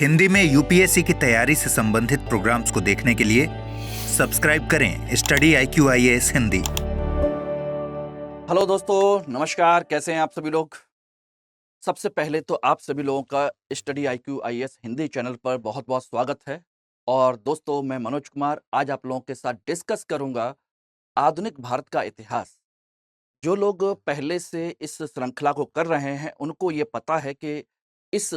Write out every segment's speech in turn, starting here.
हिंदी में यूपीएससी की तैयारी से संबंधित प्रोग्राम्स को देखने के लिए सब्सक्राइब करें study IQ IAS Hindi. Hello दोस्तों, नमस्कार। कैसे हैं आप सभी लोग? सबसे पहले तो आप सभी लोगों का study IQ IAS Hindi channel पर बहुत-बहुत स्वागत है। और दोस्तों, मैं मनोज कुमार आज आप लोगों के साथ डिस्कस करूंगा आधुनिक भारत का इतिहास। जो लोग पहले से इस श्रृंखला को कर रहे हैं, उनको ये पता है कि इस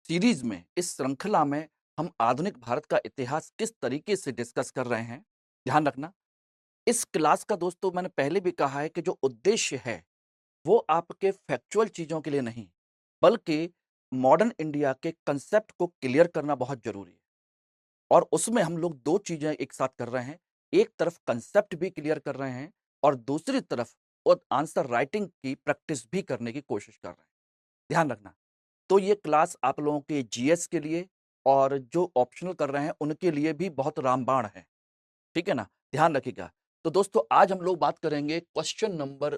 सीरीज में, इस श्रृंखला में हम आधुनिक भारत का इतिहास किस तरीके से डिस्कस कर रहे हैं। ध्यान रखना, इस क्लास का दोस्तों मैंने पहले भी कहा है कि जो उद्देश्य है वो आपके फैक्चुअल चीज़ों के लिए नहीं, बल्कि मॉडर्न इंडिया के कंसेप्ट को क्लियर करना बहुत ज़रूरी है। और उसमें हम लोग 2 चीज़ें एक साथ कर रहे हैं। एक तरफ कंसेप्ट भी क्लियर कर रहे हैं और दूसरी तरफ और आंसर राइटिंग की प्रैक्टिस भी करने की कोशिश कर रहे हैं। ध्यान रखना, तो ये क्लास आप लोगों के जीएस के लिए और जो ऑप्शनल कर रहे हैं उनके लिए भी बहुत रामबाण है। ठीक है ना? ध्यान रखिएगा। तो दोस्तों, आज हम लोग बात करेंगे क्वेश्चन नंबर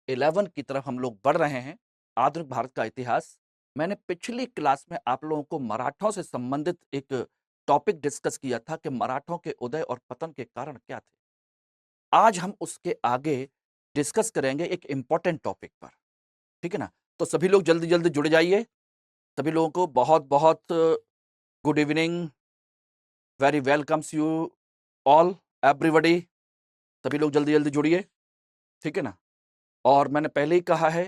11 की तरफ हम लोग बढ़ रहे हैं, आधुनिक भारत का इतिहास। मैंने पिछली क्लास में आप लोगों को मराठों से संबंधित एक टॉपिक डिस्कस किया था कि मराठों के उदय और पतन के कारण क्या थे। आज हम उसके आगे डिस्कस करेंगे एक इम्पोर्टेंट टॉपिक पर। ठीक है ना? तो सभी लोग जल्दी-जल्दी जुड़ जाइए। सभी लोगों को बहुत-बहुत good evening, very welcomes you all, everybody. सभी लोग जल्दी-जल्दी जुड़िए। ठीक है ना? और मैंने पहले ही कहा है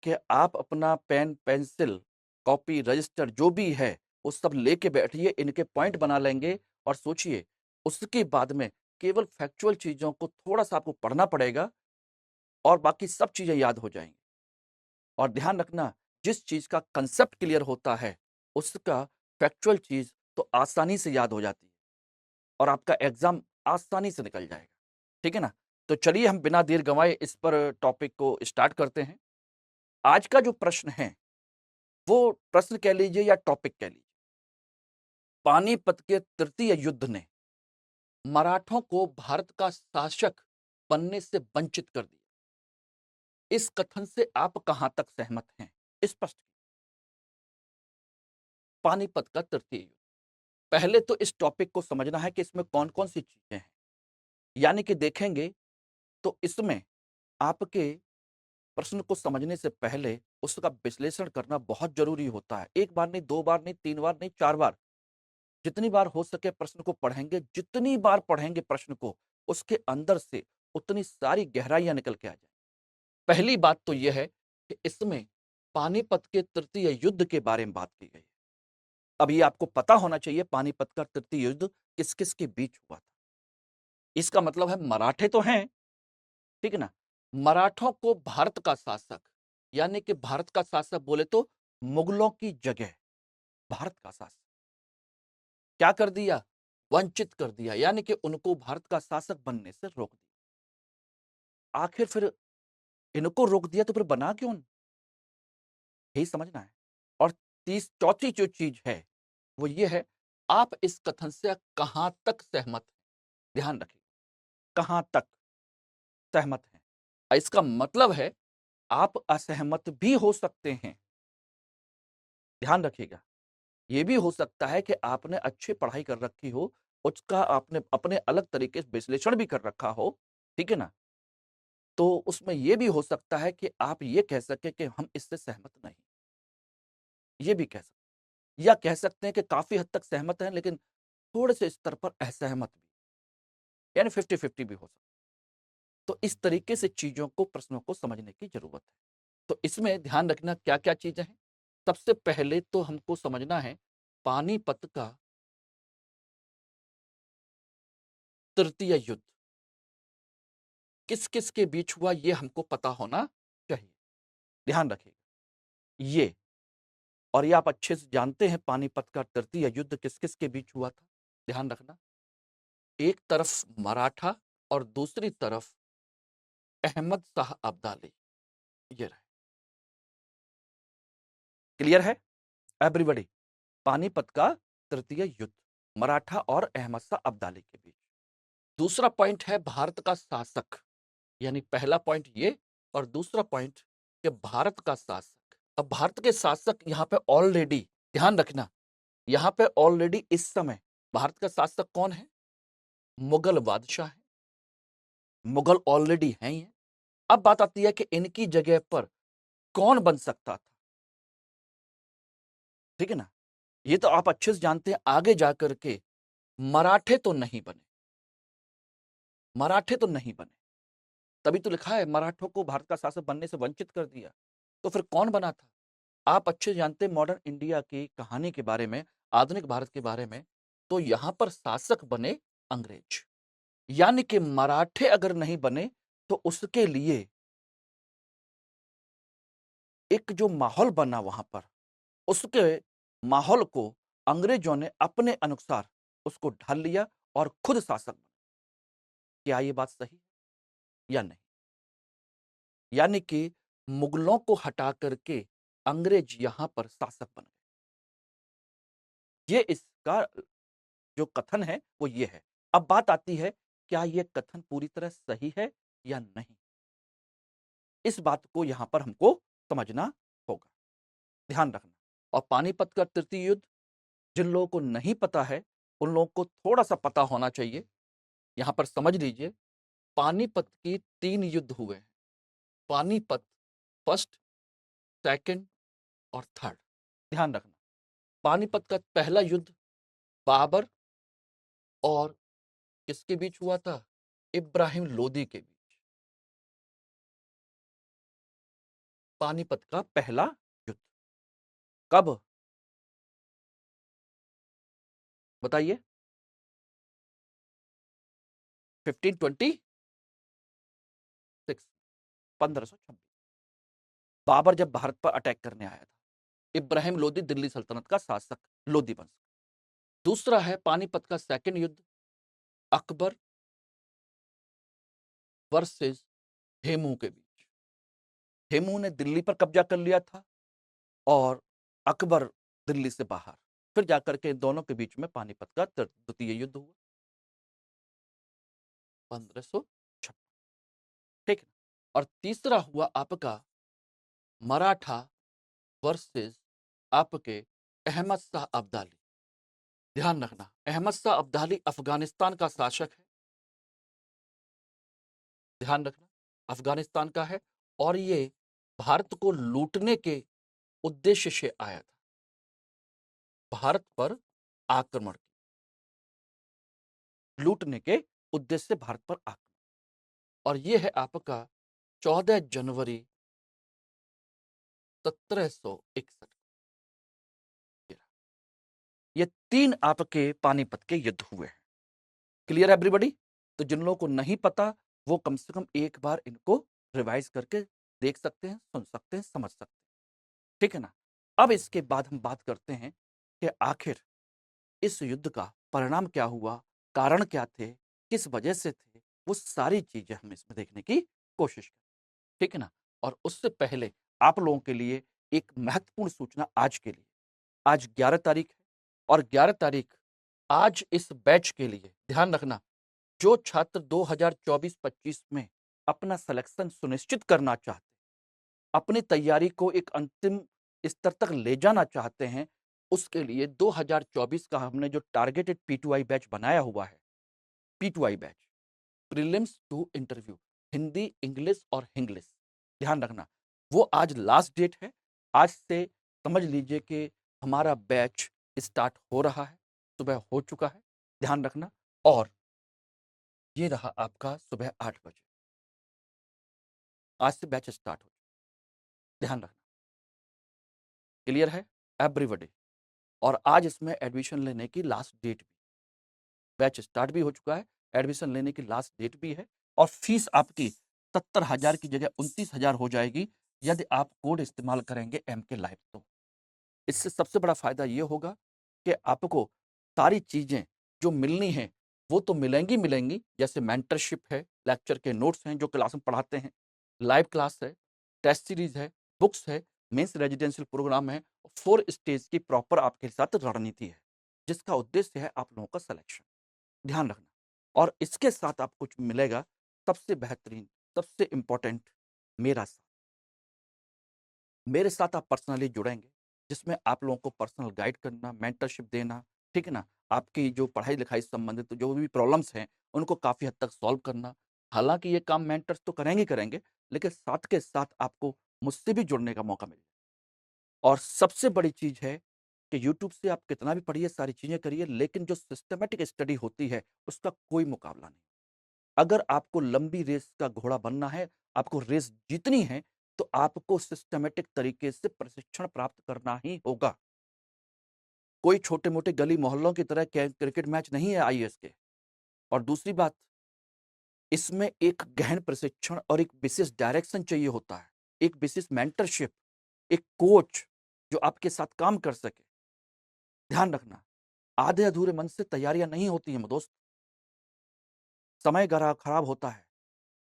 कि आप अपना पेन, पेंसिल, कॉपी, रजिस्टर जो भी है, वो सब लेके बैठिए, इनके पॉइंट बना लेंगे और सोचिए। उसके बाद में केवल फैक्चुअल चीज़ों को थोड़ा-सा आपको पढ़ना पड़ेगा और बाकी सब चीज़ें याद हो जाएँगी। और ध्यान रखना, जिस चीज़ का कांसेप्ट क्लियर होता है, उसका फैक्चुअल चीज़ तो आसानी से याद हो जाती है और आपका एग्ज़ाम आसानी से निकल जाएगा। ठीक है ना? तो चलिए हम बिना देर गँवाए इस पर टॉपिक को स्टार्ट करते हैं। आज का जो प्रश्न है, वो प्रश्न कह लीजिए या टॉपिक कह लीजिए। पानीपत के तृतीय युद्ध ने मराठों को भारत का शासक बनने से वंचित कर दिया। इस कथन से आप कहां तक सहमत हैं? स्पष्ट कीजिए। पानीपत का तृतीय युद्ध। पहले तो इस टॉपिक को समझना है कि इसमें कौन-कौन सी चीजें हैं। यानी कि देखेंगे तो इसमें आपके प्रश्न को समझने से पहले उसका विश्लेषण करना बहुत जरूरी होता है। एक बार नहीं, 2 बार नहीं, 3 बार नहीं, 4 बार। जितनी बार हो सके प्रश्न को पढ़ेंगे, जितनी बार पढ़ेंगे प्रश्न को, उसके अंदर से उतनी सारी गहराइयाँ निकल के आ जाएँ। पहली बात तो ये है कि इसमें पानीपत के तृतीय युद्ध के बारे में बात की गई है। अब ये आपको पता होना चाहिए पानीपत का तृतीय युद्ध किस-किस के बीच हुआ था। इसका मतलब है मराठे तो हैं, ठीक है ना? मराठों को भारत का शासक, यानी कि भारत का शासक बोले तो मुगलों की जगह भारत का शासक क्या कर दिया? वंचित कर दिया, यानी कि उनको भारत का शासक बनने से रोक दिया। आखिर फिर इनको रोक दिया तो फिर बना क्यों? यही समझना है। और चौथी जो चीज है वो ये है, आप इस कथन से कहां तक सहमत हैं? ध्यान रखिए, कहां तक सहमत हैं। इसका मतलब है आप असहमत भी हो सकते हैं। ध्यान रखिएगा, ये भी हो सकता है कि आपने अच्छी पढ़ाई कर रखी हो, उसका आपने अपने अलग तरीके से विश्लेषण भी कर रखा हो, ठीक है ना? तो उसमें ये भी हो सकता है कि आप ये कह सकें कि हम इससे सहमत नहीं। ये भी कह सकते हैं, या कह सकते हैं कि काफ़ी हद तक सहमत हैं, लेकिन थोड़े-से स्तर पर असहमत भी, यानी 50-50 भी हो सकता है। तो इस तरीके से चीज़ों को, प्रश्नों को समझने की ज़रूरत है। तो इसमें ध्यान रखना क्या-क्या चीज़ें हैं। सबसे पहले तो हमको समझना है पानीपत का तृतीय युद्ध किस-किस के बीच हुआ, ये हमको पता होना चाहिए। ध्यान रखिएगा, ये और ये आप अच्छे से जानते हैं पानीपत का तृतीय युद्ध किस-किस के बीच हुआ था। ध्यान रखना, एक तरफ मराठा और दूसरी तरफ अहमद शाह अब्दाली, ये रहे। क्लियर है एवरीबॉडी? पानीपत का तृतीय युद्ध मराठा और अहमद शाह अब्दाली के बीच। दूसरा पॉइंट है भारत का शासक, यानी पहला पॉइंट ये और दूसरा पॉइंट कि भारत का शासक। अब भारत के शासक यहाँ पे ऑलरेडी, ध्यान रखना, यहाँ पे ऑलरेडी इस समय भारत का शासक कौन है? मुगल बादशाह है। मुगल ऑलरेडी हैं ही हैं। अब बात आती है कि इनकी जगह पर कौन बन सकता था, ठीक है ना? ये तो आप अच्छे से जानते हैं, आगे जाकर के मराठे तो नहीं बने, मराठे तो नहीं बने। तभी तो लिखा है मराठों को भारत का शासक बनने से वंचित कर दिया। तो फिर कौन बना था? आप अच्छे से जानते हैं मॉडर्न इंडिया की कहानी के बारे में, आधुनिक भारत के बारे में। तो यहां पर शासक बने अंग्रेज, यानी कि मराठे अगर नहीं बने तो उसके लिए एक जो माहौल बना वहां पर, उसके माहौल को अंग्रेजों ने अपने अनुसार उसको ढाल लिया और खुद शासक बने। क्या ये बात सही है या नहीं? यानी कि मुगलों को हटा करके अंग्रेज यहां पर शासक बन गए। ये इसका जो कथन है वो ये है। अब बात आती है, क्या ये कथन पूरी तरह सही है या नहीं? इस बात को यहां पर हमको समझना होगा, ध्यान रखना। और पानीपत का तृतीय युद्ध जिन लोगों को नहीं पता है, उन लोगों को थोड़ा सा पता होना चाहिए। यहां पर समझ लीजिए, पानीपत की 3 युद्ध हुए हैं। पानीपत फर्स्ट, सेकंड और थर्ड। ध्यान रखना, पानीपत का पहला युद्ध बाबर और किसके बीच हुआ था? इब्राहिम लोदी के बीच। पानीपत का पहला युद्ध कब? बताइए। 1526, 1526। बाबर जब भारत पर अटैक करने आया था, इब्राहिम लोदी दिल्ली सल्तनत का शासक, लोदी वंश। दूसरा है पानीपत का सेकंड युद्ध, अकबर वर्सेस हेमू के बीच। हेमू ने दिल्ली पर कब्जा कर लिया था और अकबर दिल्ली से बाहर। फिर जाकर के इन दोनों के बीच में पानीपत का द्वितीय युद्ध हुआ 1556, ठीक है। और तीसरा हुआ आपका मराठा वर्सेस आपके अहमद शाह अब्दाली। ध्यान रखना, अहमद शाह अब्दाली अफगानिस्तान का शासक है। ध्यान रखना, अफगानिस्तान का है और ये भारत को लूटने के उद्देश्य से आया था, भारत पर आक्रमण, लूटने के उद्देश्य से भारत पर आक्रमण। और ये है आपका 14 जनवरी 1761। ये 3 आपके पानीपत के युद्ध हुए हैं। क्लियर है एवरीबॉडी? तो जिन लोगों को नहीं पता वो कम से कम एक बार इनको रिवाइज करके देख सकते हैं, सुन सकते हैं, समझ सकते हैं, ठीक है ना? अब इसके बाद हम बात करते हैं कि आखिर इस युद्ध का परिणाम क्या हुआ, कारण क्या थे, किस वजह से थे, वो सारी चीजें हम इसमें देखने की कोशिश करें, ठीक है ना? और उससे पहले आप लोगों के लिए एक महत्वपूर्ण सूचना आज के लिए। आज 11 तारीख है और 11 तारीख आज इस बैच के लिए ध्यान रखना, जो छात्र 2024-25 में अपना सिलेक्शन सुनिश्चित करना चाहते हैं, अपनी तैयारी को एक अंतिम स्तर तक ले जाना चाहते हैं, उसके लिए 2024 का हमने जो टारगेटेड P2I बैच बनाया हुआ है, P2I batch, prelims to interview, Hindi, English और इंग्लिश। ध्यान रखना, वो आज लास्ट डेट है। आज से समझ लीजिए कि हमारा बैच स्टार्ट हो रहा है, सुबह हो चुका है। ध्यान रखना, और ये रहा आपका सुबह 8 बजे, आज से बैच स्टार्ट हो। ध्यान रखना, क्लियर है एवरीबॉडी? और आज इसमें एडमिशन लेने की लास्ट डेट भी, बैच स्टार्ट भी हो चुका है, एडमिशन लेने की लास्ट डेट भी है। और फीस आपकी 70,000 की जगह 29,000 हो जाएगी यदि आप कोड इस्तेमाल करेंगे MK लाइव। तो इससे सबसे बड़ा फायदा ये होगा कि आपको सारी चीजें जो मिलनी है वो तो मिलेंगी मिलेंगी, जैसे मेंटरशिप है, लेक्चर के नोट्स हैं जो क्लास में पढ़ाते हैं, लाइव क्लास है, टेस्ट सीरीज है, बुक्स है, मेंस रेजिडेंशियल प्रोग्राम है, 4 स्टेज की प्रॉपर आपके साथ रणनीति है, जिसका उद्देश्य है आप लोगों का सिलेक्शन। ध्यान रखना, और इसके साथ आपको कुछ मिलेगा सबसे बेहतरीन, सबसे इंपॉर्टेंट, मेरा साथ। मेरे साथ आप पर्सनली जुड़ेंगे, जिसमें आप लोगों को पर्सनल गाइड करना, मेंटरशिप देना, ठीक है ना? आपकी जो पढ़ाई-लिखाई से संबंधित जो भी प्रॉब्लम्स हैं, उनको काफ़ी हद तक सॉल्व करना। हालाँकि ये काम मेंटर्स तो करेंगे ही करेंगे, लेकिन साथ के साथ आपको मुझसे भी जुड़ने का मौका मिले। और सबसे बड़ी चीज़ है कि यूट्यूब से आप कितना भी पढ़िए, सारी चीज़ें करिए, लेकिन जो सिस्टमैटिक स्टडी होती है, उसका कोई मुकाबला नहीं। अगर आपको लंबी रेस का घोड़ा बनना है, आपको रेस जीतनी है, तो आपको सिस्टमैटिक तरीके से प्रशिक्षण प्राप्त करना ही होगा। कोई छोटे-मोटे गली मोहल्लों की तरह क्रिकेट मैच नहीं है आईएएस के। और दूसरी बात, इसमें एक गहन प्रशिक्षण और एक विशेष डायरेक्शन चाहिए होता है। एक विशेष मेंटरशिप, एक कोच जो आपके साथ काम कर सके। ध्यान रखना, आधे-अधूरे मन से तैयारियाँ नहीं होती हैं दोस्त। समय गरा खराब होता है।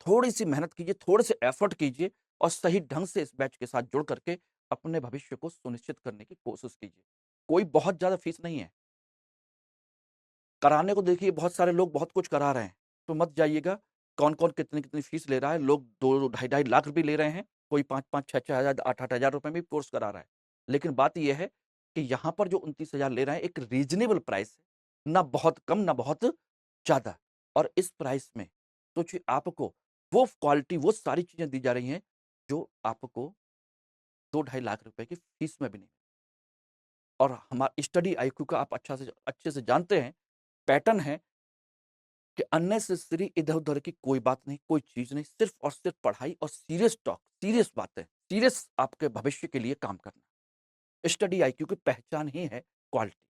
थोड़ी-सी मेहनत कीजिए, थोड़े से एफर्ट कीजिए और सही ढंग से इस बैच के साथ जुड़ करके अपने भविष्य को सुनिश्चित करने की कोशिश कीजिए। कोई बहुत ज़्यादा फीस नहीं है। कराने को देखिए बहुत सारे लोग बहुत कुछ करा रहे हैं, तो मत जाइएगा। कौन-कौन कितनी-कितनी फीस ले रहा है, लोग 2 ढाई-ढाई लाख रुपए ले रहे हैं, कोई 5-5, 6-6 हज़ार, 8-8 हज़ार रुपए में भी कोर्स करा रहा है। लेकिन बात ये है कि यहाँ पर जो 29,000 ले रहे हैं, एक रीज़नेबल प्राइस है, ना बहुत कम, ना बहुत ज़्यादा। और इस प्राइस में सोचिए आपको वो क्वालिटी, वो सारी चीज़ें दी जा रही हैं, जो आपको 2 ढाई लाख रुपए की फीस में भी नहीं। और स्टडी आईक्यू का आप अच्छे से जानते हैं, पैटर्न है कि अननेसेसरी इधर-उधर की कोई बात नहीं, कोई चीज़ नहीं, सिर्फ़ और सिर्फ़ पढ़ाई और सीरियस टॉक, सीरियस बातें, सीरियस आपके भविष्य के लिए काम करना। स्टडी आईक्यू की पहचान ही है क्वालिटी,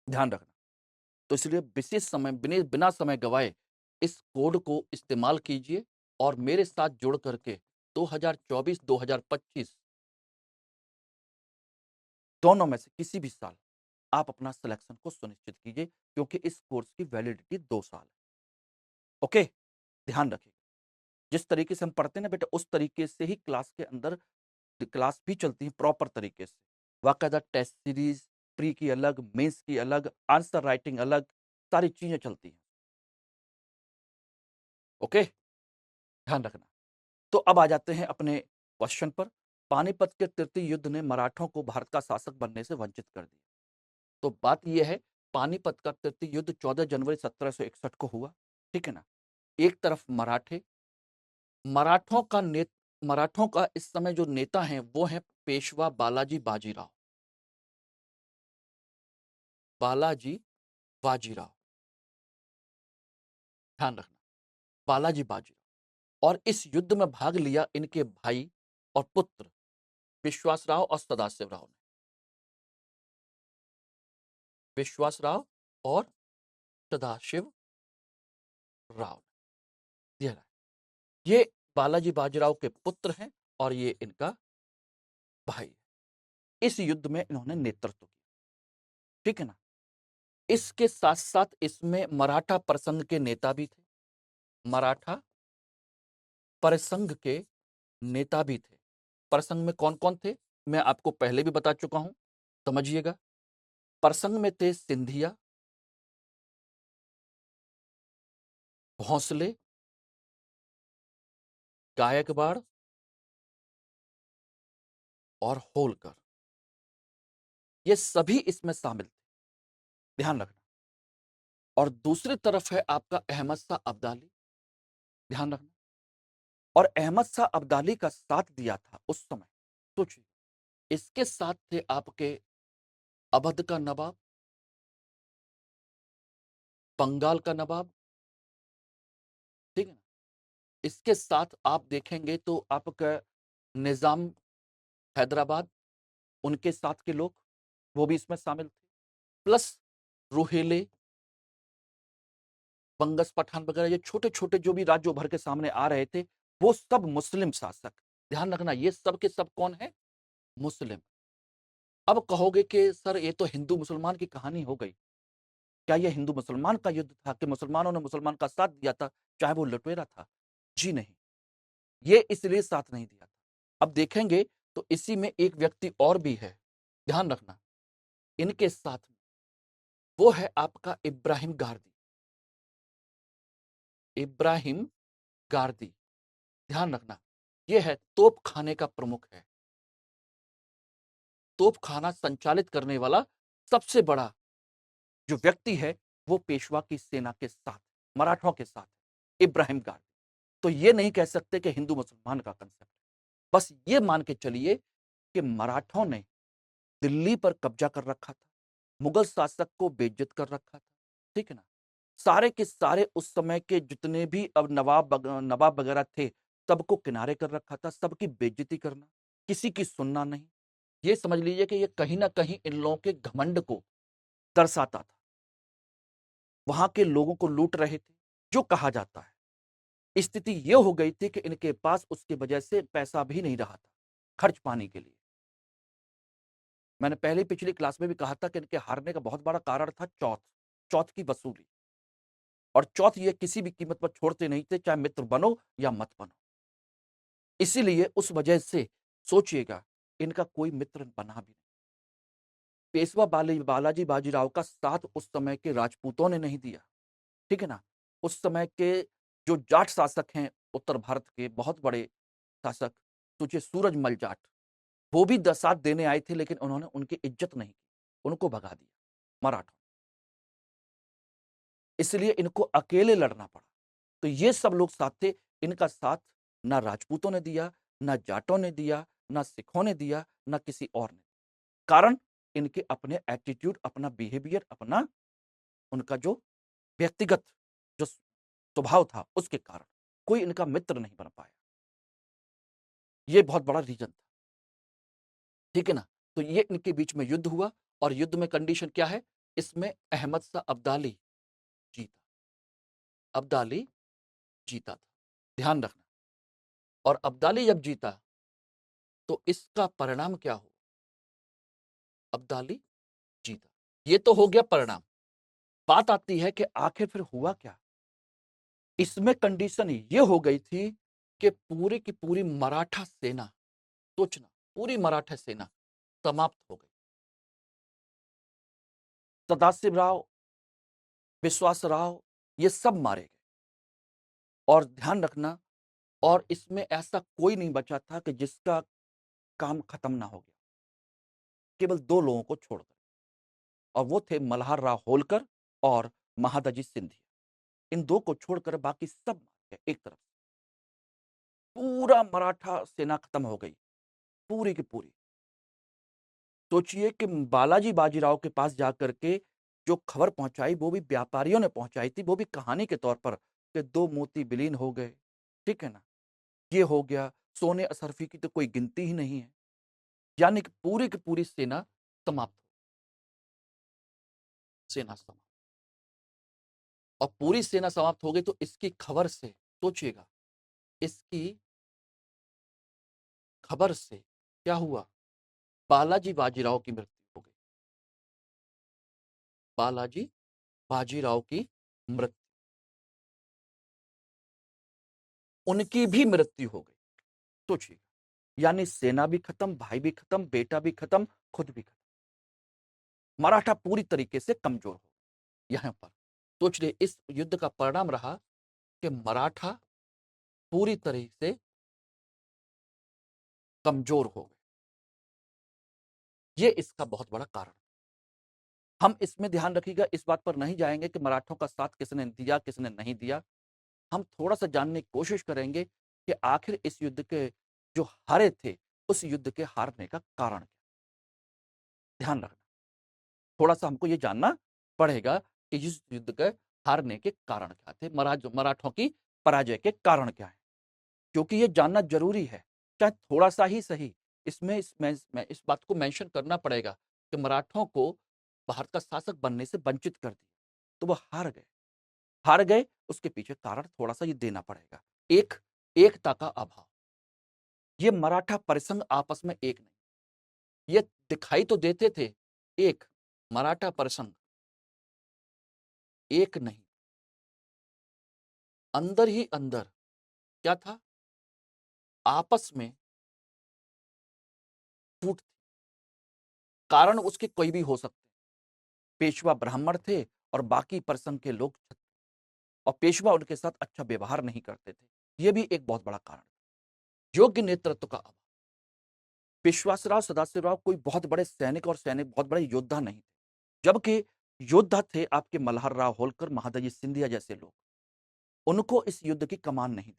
ध्यान रखना। तो इसलिए विशेष समय बिना समय गँवाए इस कोड को इस्तेमाल कीजिए और मेरे साथ जुड़ करके 2024-2025 दोनों में से किसी भी साल आप अपना सिलेक्शन को सुनिश्चित कीजिए, क्योंकि इस कोर्स की वैलिडिटी 2 साल है। ओके? ध्यान रखिए। जिस तरीके से हम पढ़ते हैं ना बेटा, उस तरीके से ही क्लास के अंदर क्लास भी चलती है प्रॉपर तरीके से। बाकायदा टेस्ट सीरीज़, प्री की अलग, मेंस की अलग, आंसर राइटिंग अलग, सारी चीज़ें चलती हैं। ओके? ध्यान रखना। तो अब आ जाते हैं अपने क्वेश्चन पर। पानीपत के तृतीय युद्ध ने मराठों को भारत का शासक बनने से वंचित कर दिया। तो बात ये है, पानीपत का तृतीय युद्ध 14 जनवरी 1761 को हुआ, ठीक है ना? एक तरफ मराठे, मराठों का ने मराठों का इस समय जो नेता हैं, वो हैं पेशवा बालाजी बाजीराव। बालाजी बाजीराव, ध्यान रखना, बालाजी बाजीराव। और इस युद्ध में भाग लिया इनके भाई और पुत्र विश्वासराव और सदाशिवराव ने। विश्वासराव और सदाशिव राव ने। ये बालाजी बाजीराव के पुत्र हैं और ये इनका भाई है। इस युद्ध में इन्होंने नेतृत्व किया, ठीक है ना? इसके साथ-साथ इसमें मराठा प्रसंग के नेता भी थे। मराठा परिसंघ के नेता भी थे। प्रसंग में कौन-कौन थे? मैं आपको पहले भी बता चुका हूँ, समझिएगा। प्रसंग में थे सिंधिया, भोंसले, गायकवाड़ और होलकर। ये सभी इसमें शामिल थे, ध्यान रखना। और दूसरी तरफ है आपका अहमद शाह अब्दाली, ध्यान रखना। और अहमद शाह अब्दाली का साथ दिया था उस समय, सोचिए। इसके साथ थे आपके अवध का नवाब, बंगाल का नवाब, ठीक है ना? इसके साथ आप देखेंगे तो आपका निज़ाम हैदराबाद, उनके साथ के लोग, वो भी इसमें शामिल थे। प्लस रोहेले, बंगस पठान वगैरह, ये छोटे-छोटे जो भी राज्य उभर के सामने आ रहे थे, वो सब मुस्लिम शासक। ध्यान रखना, ये सब के सब कौन है? मुस्लिम। अब कहोगे कि सर ये तो हिंदू-मुसलमान की कहानी हो गई। क्या ये हिंदू-मुसलमान का युद्ध था कि मुसलमानों ने मुसलमान का साथ दिया था, चाहे वो लुटेरा था? जी नहीं, ये इसलिए साथ नहीं दिया था। अब देखेंगे तो इसी में एक व्यक्ति और भी है, ध्यान रखना, इनके साथ में, वो है आपका इब्राहिम गारदी। इब्राहिम गारदी, ध्यान रखना, ये है तोपखाने का प्रमुख है। तोपखाना संचालित करने वाला सबसे बड़ा जो व्यक्ति है वो पेशवा की सेना के साथ, मराठों के साथ, इब्राहिम गारदी। तो ये नहीं कह सकते कि हिंदू मुसलमान का कंसेप्ट है। बस ये मान के चलिए कि मराठों ने दिल्ली पर कब्जा कर रखा था, मुगल शासक को बेइज्जत कर रखा था, ठीक है ना? सारे के सारे उस समय के जितने भी अब नवाब वगैरह थे, सबको किनारे कर रखा था, सबकी बेइज्जती करना, किसी की सुनना नहीं। ये समझ लीजिए कि ये कहीं न कहीं इन लोगों के घमंड को दर्शाता था। वहाँ के लोगों को लूट रहे थे, जो कहा जाता है। स्थिति ये हो गई थी कि इनके पास उसकी वजह से पैसा भी नहीं रहा था, खर्च पाने के लिए। मैंने पहले पिछली क्लास में भी कहा था कि इनके हारने का बहुत बड़ा कारण था चौथ, चौथ की वसूली। और चौथ ये किसी भी कीमत पर छोड़ते नहीं थे, चाहे मित्र बनो या मत बनो। इसीलिए उस वजह से सोचिएगा, इनका कोई मित्र बना भी नहीं। पेशवा बालाजी बाजीराव का साथ उस समय के राजपूतों ने नहीं दिया, ठीक है ना? उस समय के जो जाट शासक हैं उत्तर भारत के बहुत बड़े शासक, सोचिए सूरजमल जाट, वो भी साथ देने आए थे, लेकिन उन्होंने उनकी इज्जत नहीं की, उनको भगा दिया मराठों। इसलिए इनको अकेले लड़ना पड़ा। तो ये सब लोग साथ थे, इनका साथ ना राजपूतों ने दिया, ना जाटों ने दिया, ना सिखों ने दिया, ना किसी और ने। कारण इनके अपने एटीट्यूड, अपना बिहेवियर, अपना उनका जो व्यक्तिगत जो स्वभाव था, उसके कारण कोई इनका मित्र नहीं बन पाया। ये बहुत बड़ा रीजन था, ठीक है ना? तो ये इनके बीच में युद्ध हुआ और युद्ध में कंडीशन क्या है? इसमें अहमद शाह अब्दाली जीता, अब्दाली जीता था, ध्यान रखना। और अब्दाली जब जीता तो इसका परिणाम क्या हुआ? अब्दाली जीता। ये तो हो गया परिणाम। बात आती है कि आखिर फिर हुआ क्या? इसमें कंडीशन ये हो गई थी कि पूरी की पूरी मराठा सेना, सोचना, पूरी मराठा सेना समाप्त हो गई। सदाशिवराव, विश्वासराव, ये सब मारे गए। और ध्यान रखना, और इसमें ऐसा कोई नहीं बचा था कि जिसका काम खत्म ना हो गया, केवल 2 लोगों को छोड़कर, और वो थे मल्हार राव होलकर और महादजी सिंधिया। इन 2 को छोड़कर बाकी सब मारे गए एक तरफ से। पूरा मराठा सेना खत्म हो गई, पूरी की पूरी। सोचिए कि बालाजी बाजीराव के पास जाकर के जो खबर पहुंचाई, वो भी व्यापारियों ने पहुंचाई थी, वो भी कहानी के तौर पर, कि 2 मोती विलीन हो गए, ठीक है ना? ये हो गया, सोने असरफी की तो कोई गिनती ही नहीं है। यानी कि पूरी की पूरी सेना समाप्त हो, सेना समाप्त। और पूरी सेना समाप्त हो गई तो इसकी खबर से, सोचिएगा, इसकी खबर से क्या हुआ? बालाजी बाजीराव की मृत्यु हो गई। बालाजी बाजीराव की मृत्यु, उनकी भी मृत्यु हो गई। सोचिए, यानी सेना भी खत्म, भाई भी खत्म, बेटा भी खत्म, खुद भी खत्म। मराठा पूरी तरीके से कमजोर हो यहां पर। सोच लिए इस युद्ध का परिणाम रहा कि मराठा पूरी तरह से कमजोर हो गए। ये इसका बहुत बड़ा कारण। हम इसमें ध्यान रखिएगा, इस बात पर नहीं जाएंगे कि मराठों का साथ किसने दिया, किसने नहीं दिया। हम थोड़ा-सा जानने की कोशिश करेंगे कि आखिर इस युद्ध के जो हारे थे, उस युद्ध के हारने का कारण क्या? ध्यान रखना। थोड़ा-सा हमको ये जानना पड़ेगा कि इस युद्ध के हारने के कारण क्या थे? मराठों की पराजय के कारण क्या हैं? क्योंकि ये जानना ज़रूरी है, चाहे थोड़ा-सा ही सही। इसमें इस बात को मेंशन करना पड़ेगा कि मराठों को भारत का शासक बनने से वंचित कर दिया, तो वो हार गए। हार गए, उसके पीछे कारण थोड़ा-सा ये देना पड़ेगा। एक एकता का अभाव। ये मराठा परिसंघ आपस में एक नहीं। ये दिखाई तो देते थे एक, मराठा परिसंघ एक नहीं। अंदर ही अंदर क्या था? आपस में फूट थी। कारण उसके कोई भी हो सकते हैं। पेशवा ब्राह्मण थे और बाकी परिसंघ के लोग क्षत्रिय, और पेशवा उनके साथ अच्छा व्यवहार नहीं करते थे। ये भी एक बहुत बड़ा कारण। योग्य नेतृत्व का अभाव। विश्वासराव सदाशिवराव कोई बहुत बड़े सैनिक और सैनिक बहुत बड़े योद्धा नहीं थे, जबकि योद्धा थे आपके मल्हारराव होलकर, महादजी सिंधिया जैसे लोग। उनको इस युद्ध की कमान नहीं दी,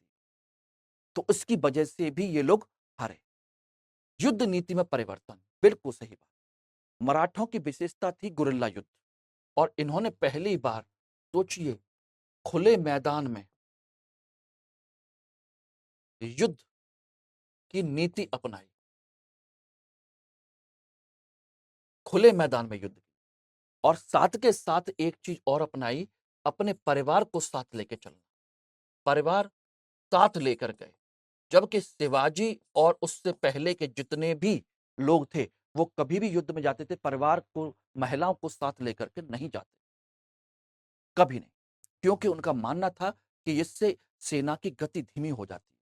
तो इसकी वजह से भी ये लोग हारे। युद्ध नीति में परिवर्तन, बिल्कुल सही बात। मराठों की विशेषता थी गुरिल्ला युद्ध, और इन्होंने पहली बार, सोचिए, खुले मैदान में युद्ध की नीति अपनाई, खुले मैदान में युद्ध की, और साथ के साथ एक चीज और अपनाई, अपने परिवार को साथ लेके चलना। परिवार साथ लेकर गए, जबकि शिवाजी और उससे पहले के जितने भी लोग थे, वो कभी भी युद्ध में जाते थे परिवार को, महिलाओं को साथ लेकर के नहीं जाते, कभी नहीं, क्योंकि उनका मानना था कि इससे सेना की गति धीमी हो जाती है।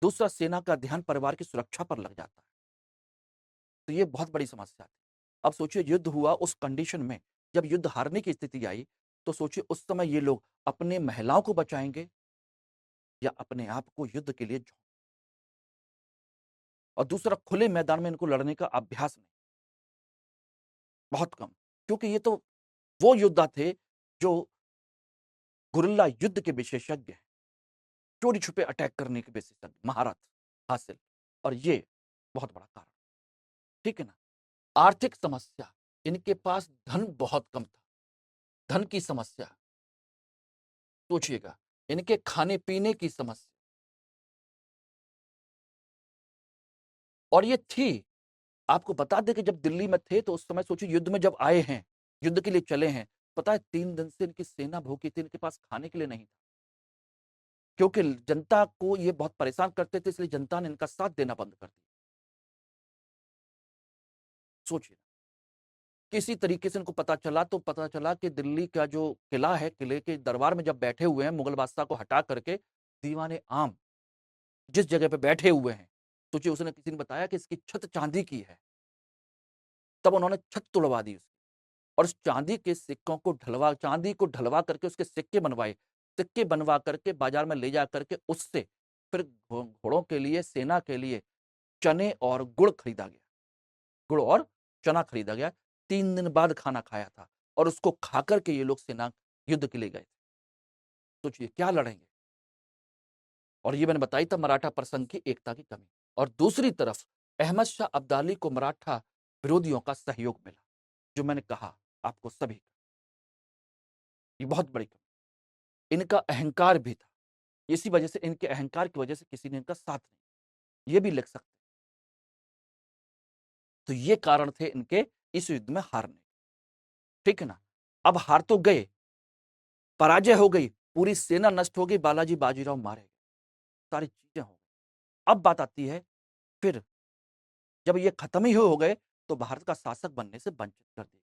दूसरा, सेना का ध्यान परिवार की सुरक्षा पर लग जाता है, तो ये बहुत बड़ी समस्या थी। अब सोचिए, युद्ध हुआ उस कंडीशन में, जब युद्ध हारने की स्थिति आई, तो सोचिए उस समय ये लोग अपने महिलाओं को बचाएंगे या अपने आप को युद्ध के लिए और दूसरा, खुले मैदान में इनको लड़ने का अभ्यास नहीं, बहुत कम, क्योंकि ये तो वो योद्धा थे जो गुरिल्ला युद्ध के विशेषज्ञ हैं, चोरी छुपे अटैक करने के विशेषज्ञ, महारत हासिल, और ये बहुत बड़ा कारण, ठीक है ना। आर्थिक समस्या, इनके पास धन बहुत कम था, धन की समस्या, सोचिएगा, इनके खाने पीने की समस्या, और ये थी, आपको बता दें कि जब दिल्ली में थे तो उस समय सोचिए, युद्ध में जब आए हैं, युद्ध के लिए चले हैं, पता है 3 दिन से इनकी सेना भूखी थी, इनके पास खाने के लिए नहीं था, क्योंकि जनता को ये बहुत परेशान करते थे, इसलिए जनता ने इनका साथ देना बंद कर दिया। सोचिए, किसी तरीके से इनको पता चला, तो पता चला कि दिल्ली का जो किला है, किले के दरबार में जब बैठे हुए हैं, मुगल बादशाह को हटा करके दीवाने आम जिस जगह पे बैठे हुए हैं, सोचिए, उसने किसी ने बताया कि इसकी छत चांदी की है, तब उन्होंने छत तुड़वा दी उसकी, और उस चांदी के सिक्कों को ढलवा, चांदी को ढलवा करके उसके सिक्के बनवाए, सिक्के बनवा करके बाजार में ले जा करके उससे फिर घोड़ों के लिए, सेना के लिए चने और गुड़ खरीदा गया, गुड़ और चना खरीदा गया। 3 दिन बाद खाना खाया था, और उसको खा करके ये लोग सेना युद्ध के लिए गए थे। सोचिए क्या लड़ेंगे, और ये मैंने बताई था मराठा प्रसंग की एकता की कमी। और दूसरी तरफ अहमद शाह अब्दाली को मराठा विरोधियों का सहयोग मिला, जो मैंने कहा आपको सभी का, ये बहुत बड़ी कमी। इनका अहंकार भी था, इसी वजह से, इनके अहंकार की वजह से किसी ने इनका साथ नहीं, ये भी लिख सकते। तो ये कारण थे इनके इस युद्ध में हारने, ठीक है ना। अब हार तो गए, पराजय हो गई, पूरी सेना नष्ट हो गई, बालाजी बाजीराव मारे गए, सारी चीजें हो गई। अब बात आती है, फिर जब ये खत्म ही हो गए, तो भारत का शासक बनने से वंचित कर दिए।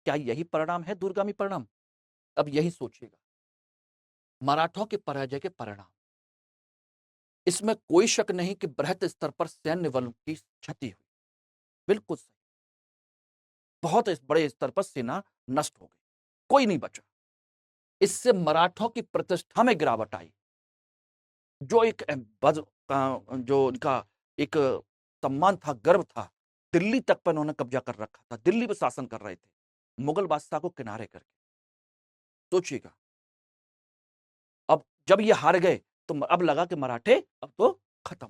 क्या यही परिणाम है, दूरगामी परिणाम? अब यही सोचिएगा, मराठों के पराजय के परिणाम, इसमें कोई शक नहीं कि बृहत स्तर पर सैन्य बल की क्षति हुई, बिल्कुल सही, बहुत इस बड़े स्तर पर सेना नष्ट हो गई, कोई नहीं बचा। इससे मराठों की प्रतिष्ठा में गिरावट आई, जो एक जो उनका एक सम्मान था, गर्व था, दिल्ली तक पर उन्होंने कब्जा कर रखा था, दिल्ली पर शासन कर रहे थे, मुगल बादशाह को किनारे करके। सोचिएगा, अब जब ये हार गए, तो अब लगा कि मराठे अब तो खत्म,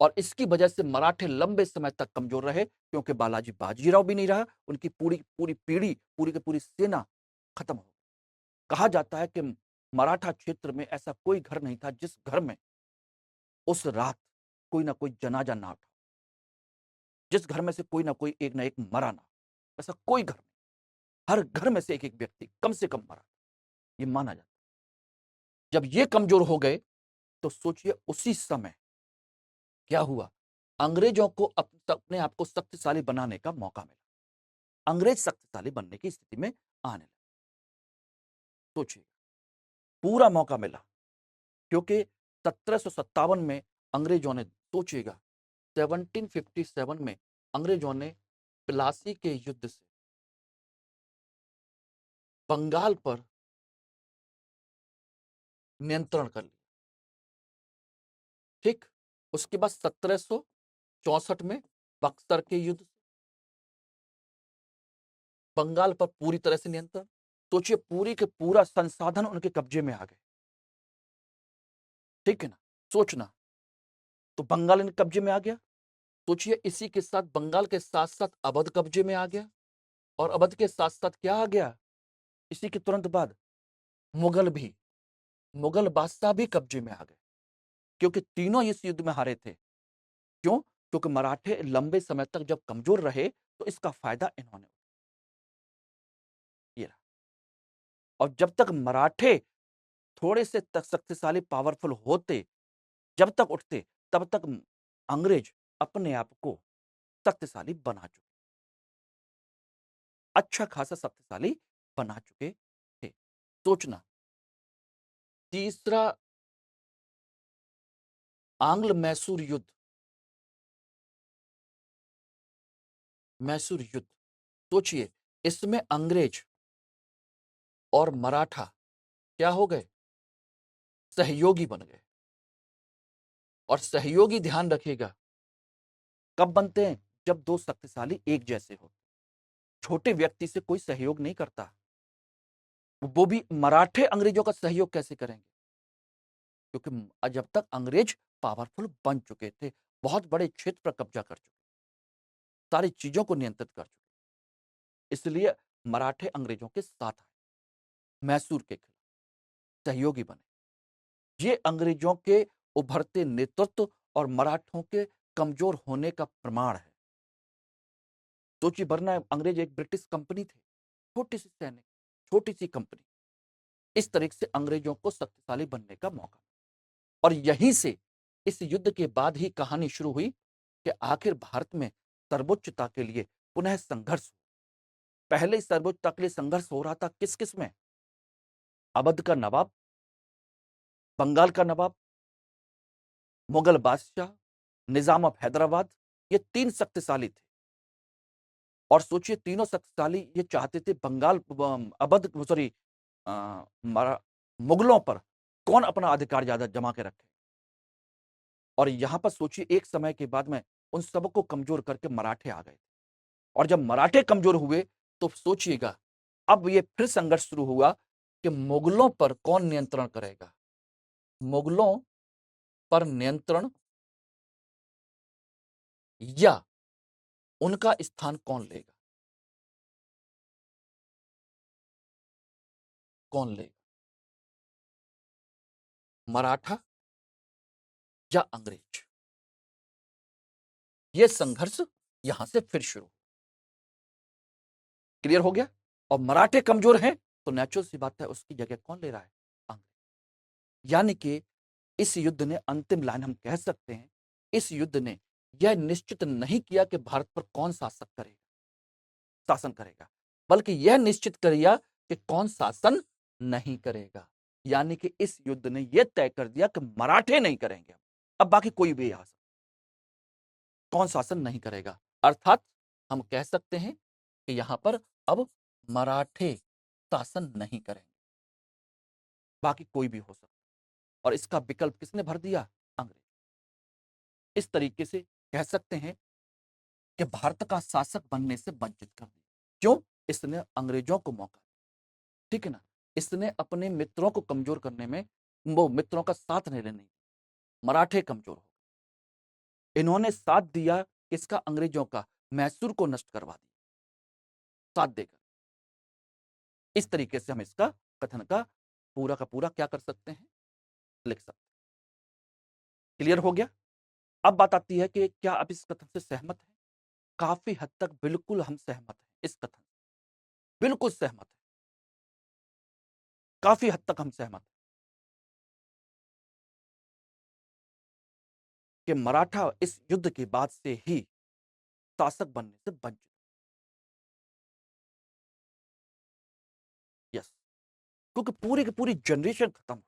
और इसकी वजह से मराठे लंबे समय तक कमजोर रहे, क्योंकि बालाजी बाजीराव भी नहीं रहा, उनकी पूरी पूरी पीढ़ी, पूरी की पूरी सेना खत्म हो गई। कहा जाता है कि मराठा क्षेत्र में ऐसा कोई घर नहीं था जिस घर में उस रात कोई ना कोई जनाजा ना उठा, जिस घर में से कोई ना एक मरा ना, ऐसा कोई घर नहीं, हर घर में से एक एक व्यक्ति कम से कम मरा, ये माना जाता। जब ये कमजोर हो गए, तो सोचिए उसी समय क्या हुआ, अंग्रेजों को अपने आप को शक्तिशाली बनाने का मौका मिला, अंग्रेज शक्तिशाली बनने की स्थिति में आने लगे। सोचिए, पूरा मौका मिला, क्योंकि 1757 में अंग्रेजों ने, सोचिएगा, 1757 में अंग्रेजों ने प्लासी के युद्ध से बंगाल पर नियंत्रण कर लिया, ठीक। उसके बाद 1764 में बक्सर के युद्ध से, बंगाल पर पूरी तरह से नियंत्रण। सोचिए पूरी के पूरा संसाधन उनके कब्जे में आ गए, ठीक है ना। सोचना, तो बंगाल इनके कब्जे में आ गया। सोचिए इसी के साथ बंगाल के साथ साथ अवध कब्जे में आ गया, और अवध के साथ साथ क्या आ गया इसी के तुरंत बाद, मुगल भी, मुगल बादशाह भी कब्जे में आ गए, क्योंकि तीनों इस युद्ध में हारे थे। क्यों? क्योंकि मराठे लंबे समय तक जब कमजोर रहे तो इसका फायदा इन्होंने ये रहा। और जब तक मराठे थोड़े से तक शक्तिशाली पावरफुल होते, जब तक उठते, तब तक अंग्रेज अपने आप को शक्तिशाली बना चुके, अच्छा खासा शक्तिशाली बना चुके थे। सोचना, तीसरा आंग्ल मैसूर युद्ध, मैसूर युद्ध, सोचिए इसमें अंग्रेज और मराठा क्या हो गए, सहयोगी बन गए। और सहयोगी, ध्यान रखिएगा, कब बनते हैं? जब दो शक्तिशाली एक जैसे हो। छोटे व्यक्ति से कोई सहयोग नहीं करता, वो भी मराठे अंग्रेजों का सहयोग कैसे करेंगे? क्योंकि जब तक अंग्रेज पावरफुल बन चुके थे, बहुत बड़े क्षेत्र पर कब्जा कर चुके, सारी चीजों को नियंत्रित कर चुके, इसलिए मराठे अंग्रेजों के साथ आए, मैसूर के खिलाफ सहयोगी बने। ये अंग्रेजों के उभरते नेतृत्व और मराठों के कमजोर होने का प्रमाण है। सोचिए, वरना अंग्रेज एक ब्रिटिश कंपनी थे, छोटी सी सैनिक, छोटी सी कंपनी, इस तरीके से अंग्रेजों को शक्तिशाली बनने का मौका। और यहीं से इस युद्ध के बाद ही कहानी शुरू हुई कि आखिर भारत में सर्वोच्चता के लिए पुनः संघर्ष। पहले सर्वोच्चता के लिए संघर्ष हो रहा था किस किस में? अवध का नवाब, बंगाल का नवाब, मुगल बादशाह, निजाम ऑफ हैदराबाद, ये तीन शक्तिशाली थे। और सोचिए तीनों शक्तिशाली ये चाहते थे बंगाल, अवध, सॉरी, मुगलों पर कौन अपना अधिकार ज्यादा जमा के रखे। और यहां पर सोचिए एक समय के बाद में उन सबको कमजोर करके मराठे आ गए। और जब मराठे कमजोर हुए तो सोचिएगा अब ये फिर संघर्ष शुरू हुआ कि मुगलों पर कौन नियंत्रण करेगा, मुगलों पर नियंत्रण या उनका स्थान कौन लेगा, कौन लेगा, मराठा या अंग्रेज। यह संघर्ष यहां से फिर शुरू। क्लियर हो गया? और मराठे कमजोर हैं तो नेचुरल सी बात है उसकी जगह कौन ले रहा है, अंग्रेज। यानी कि इस युद्ध ने, अंतिम लाइन हम कह सकते हैं, इस युद्ध ने यह निश्चित नहीं किया कि भारत पर कौन शासन करेगा, बल्कि यह निश्चित कर दिया कि कौन शासन नहीं करेगा। यानी कि इस युद्ध ने यह तय कर दिया कि मराठे नहीं करेंगे, अब बाकी कोई भी आ सकता, कौन शासन नहीं करेगा। अर्थात हम कह सकते हैं कि यहां पर अब मराठे शासन नहीं करेंगे, बाकी कोई भी हो सकता। और इसका विकल्प किसने भर दिया? अंग्रेज। इस तरीके से कह सकते हैं कि भारत का शासक बनने से वंचित कर दिया। क्यों? इसने अंग्रेजों को मौका, ठीक है ना, इसने अपने मित्रों को कमजोर करने में, वो मित्रों का साथ नहीं लेने, मराठे कमजोर हो, इन्होंने साथ दिया किसका? अंग्रेजों का, मैसूर को नष्ट करवा दिया साथ देकर। इस तरीके से हम इसका कथन का पूरा क्या कर सकते हैं, लिख सकते हैं। क्लियर हो गया? अब बात आती है कि क्या आप इस कथन से सहमत हैं? काफी हद तक बिल्कुल हम सहमत हैं इस कथन, बिल्कुल सहमत है, काफी हद तक हम सहमत हैं कि मराठा इस युद्ध के बाद से ही शासक बनने से वंचित। यस, क्योंकि पूरी की पूरी जनरेशन खत्म हुई।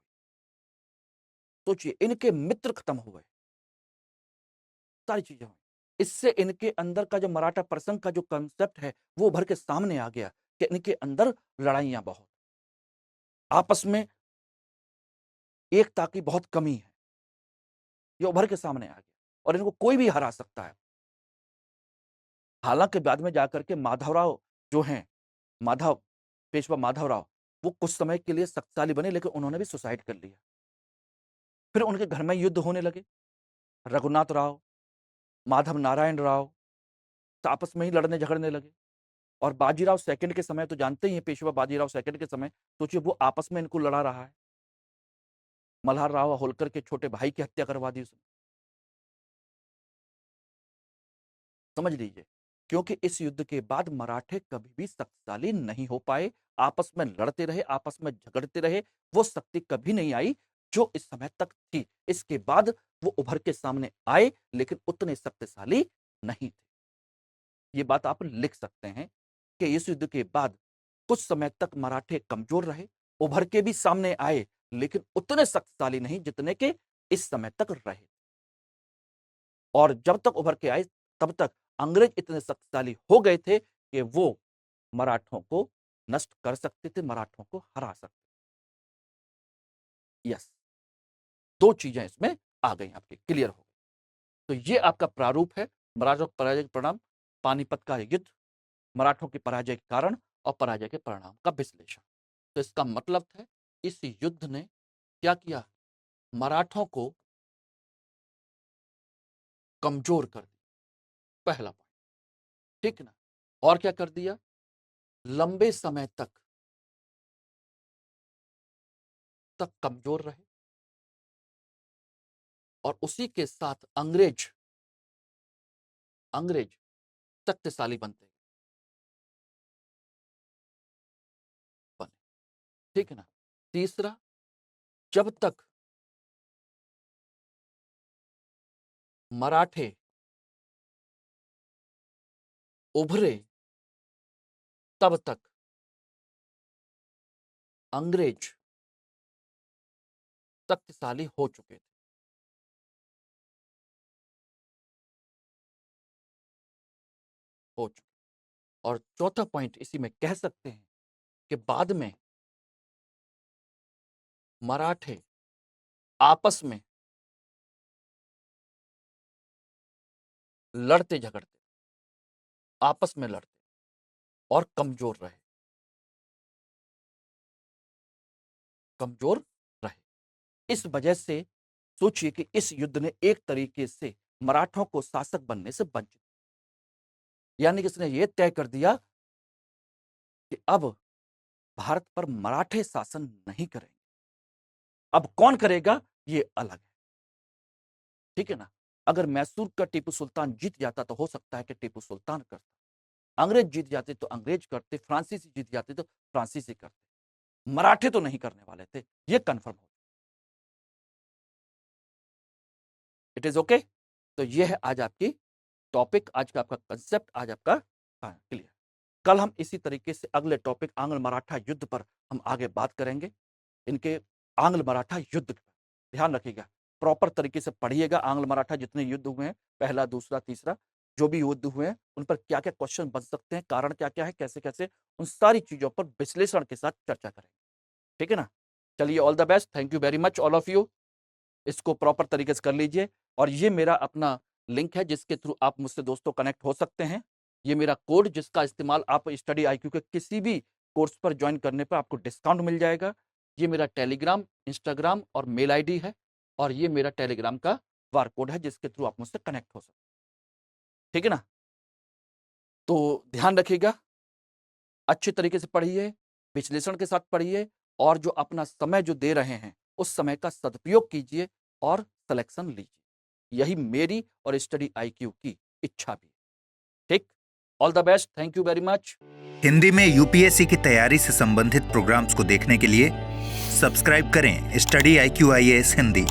सोचिए इनके मित्र खत्म हुए, सारी चीजें हुई। इससे इनके अंदर का जो मराठा प्रसंग का जो कंसेप्ट है वो उभर के सामने आ गया कि इनके अंदर लड़ाइयां बहुत, आपस में एकता की बहुत कमी है, ये उभर के सामने आ गया। और इनको कोई भी हरा सकता है, हालांकि बाद में जाकर के माधवराव जो हैं, पेशवा माधवराव, वो कुछ समय के लिए शक्तिशाली बने, लेकिन उन्होंने भी सुसाइड कर लिया। फिर उनके घर में युद्ध होने लगे। रघुनाथ राव, माधव नारायण राव तो आपस में ही लड़ने झगड़ने लगे। और बाजीराव सेकंड के समय तो जानते ही हैं, पेशवा बाजीराव सेकंड के समय सोचिए वो आपस में इनको लड़ा रहा है। मल्हार राव होलकर के छोटे भाई की हत्या करवा दी उसने। समझ लीजिए, क्योंकि इस युद्ध के बाद मराठे कभी भी शक्तिशाली नहीं हो पाए, आपस में लड़ते रहे, आपस में झगड़ते रहे, वो शक्ति कभी नहीं आई जो इस समय तक थी। इसके बाद वो उभर के सामने आए, लेकिन उतने शक्तिशाली नहीं थे। ये बात आप लिख सकते हैं कि इस युद्ध के बाद कुछ समय तक मराठे कमजोर रहे, उभर के भी सामने आए, लेकिन उतने शक्तिशाली नहीं जितने के इस समय तक रहे। और जब तक उभर के आए तब तक अंग्रेज इतने शक्तिशाली हो गए थे कि वो मराठों को नष्ट कर सकते थे, मराठों को हरा सकते थे। यस, दो चीजें इसमें आ गई, आपकी क्लियर हो गई। तो ये आपका प्रारूप है मराठों के पराजय के परिणाम, पानीपत का युद्ध, मराठों की पराजय के कारण और पराजय के परिणाम का विश्लेषण। तो इसका मतलब है इस युद्ध ने क्या किया, मराठों को कमजोर कर दिया, पहला पॉइंट, ठीक ना। और क्या कर दिया, लंबे समय तक कमजोर रहे, और उसी के साथ अंग्रेज शक्तिशाली बनते बने, ठीक है ना। तीसरा, जब तक मराठे उभरे तब तक अंग्रेज शक्तिशाली हो चुके थे। और चौथा पॉइंट इसी में कह सकते हैं कि बाद में मराठे आपस में लड़ते झगड़ते, आपस में लड़ते और कमजोर रहे, इस वजह से सोचिए कि इस युद्ध ने एक तरीके से मराठों को शासक बनने से वंचित, यानी कि इसने यह तय कर दिया कि अब भारत पर मराठे शासन नहीं करेंगे। अब कौन करेगा ये अलग है, ठीक है ना। अगर मैसूर का टीपू सुल्तान जीत जाता तो हो सकता है कि टीपू सुल्तान करता, अंग्रेज जीत जाते तो अंग्रेज करते, फ्रांसीसी जीत जाते तो फ्रांसीसी करते, मराठे तो नहीं करने वाले थे, ये कंफर्म हो। It is okay. तो ये है आज आपकी टॉपिक, आज का आपका कंसेप्ट, आज आपका क्लियर। कल हम इसी तरीके से अगले टॉपिक आंग्ल मराठा युद्ध पर हम आगे बात करेंगे। इनके आंग्ल मराठा युद्ध पर ध्यान रखिएगा, प्रॉपर तरीके से पढ़िएगा। आंग्ल मराठा जितने युद्ध हुए हैं, पहला, दूसरा, तीसरा, जो भी युद्ध हुए हैं, उन पर क्या क्या क्वेश्चन बन सकते हैं, कारण क्या क्या है, कैसे कैसे, उन सारी चीजों पर विश्लेषण के साथ चर्चा करेंगे, ठीक है ना। चलिए, all the best, thank you very much all of you. इसको प्रॉपर तरीके से कर लीजिए। और ये मेरा अपना लिंक है जिसके थ्रू आप मुझसे दोस्तों कनेक्ट हो सकते हैं। ये मेरा कोड जिसका इस्तेमाल आप स्टडी IQ के किसी भी कोर्स पर ज्वाइन करने पर आपको डिस्काउंट मिल जाएगा। ये मेरा टेलीग्राम, इंस्टाग्राम और मेल ID है, और ये मेरा टेलीग्राम का बार कोड है जिसके थ्रू आप मुझसे कनेक्ट हो सकते हैं, ठीक है ना। तो ध्यान रखिएगा, अच्छे तरीके से पढ़िए, विश्लेषण के साथ पढ़िए, और जो अपना समय जो दे रहे हैं उस समय का सदुपयोग कीजिए और सिलेक्शन लीजिए। यही मेरी और स्टडी IQ की इच्छा भी, ठीक। All the best, thank you very much. Hindi में UPSC की तैयारी से संबंधित प्रोग्राम्स को देखने के लिए सब्सक्राइब करें स्टडी IQ IAS हिंदी।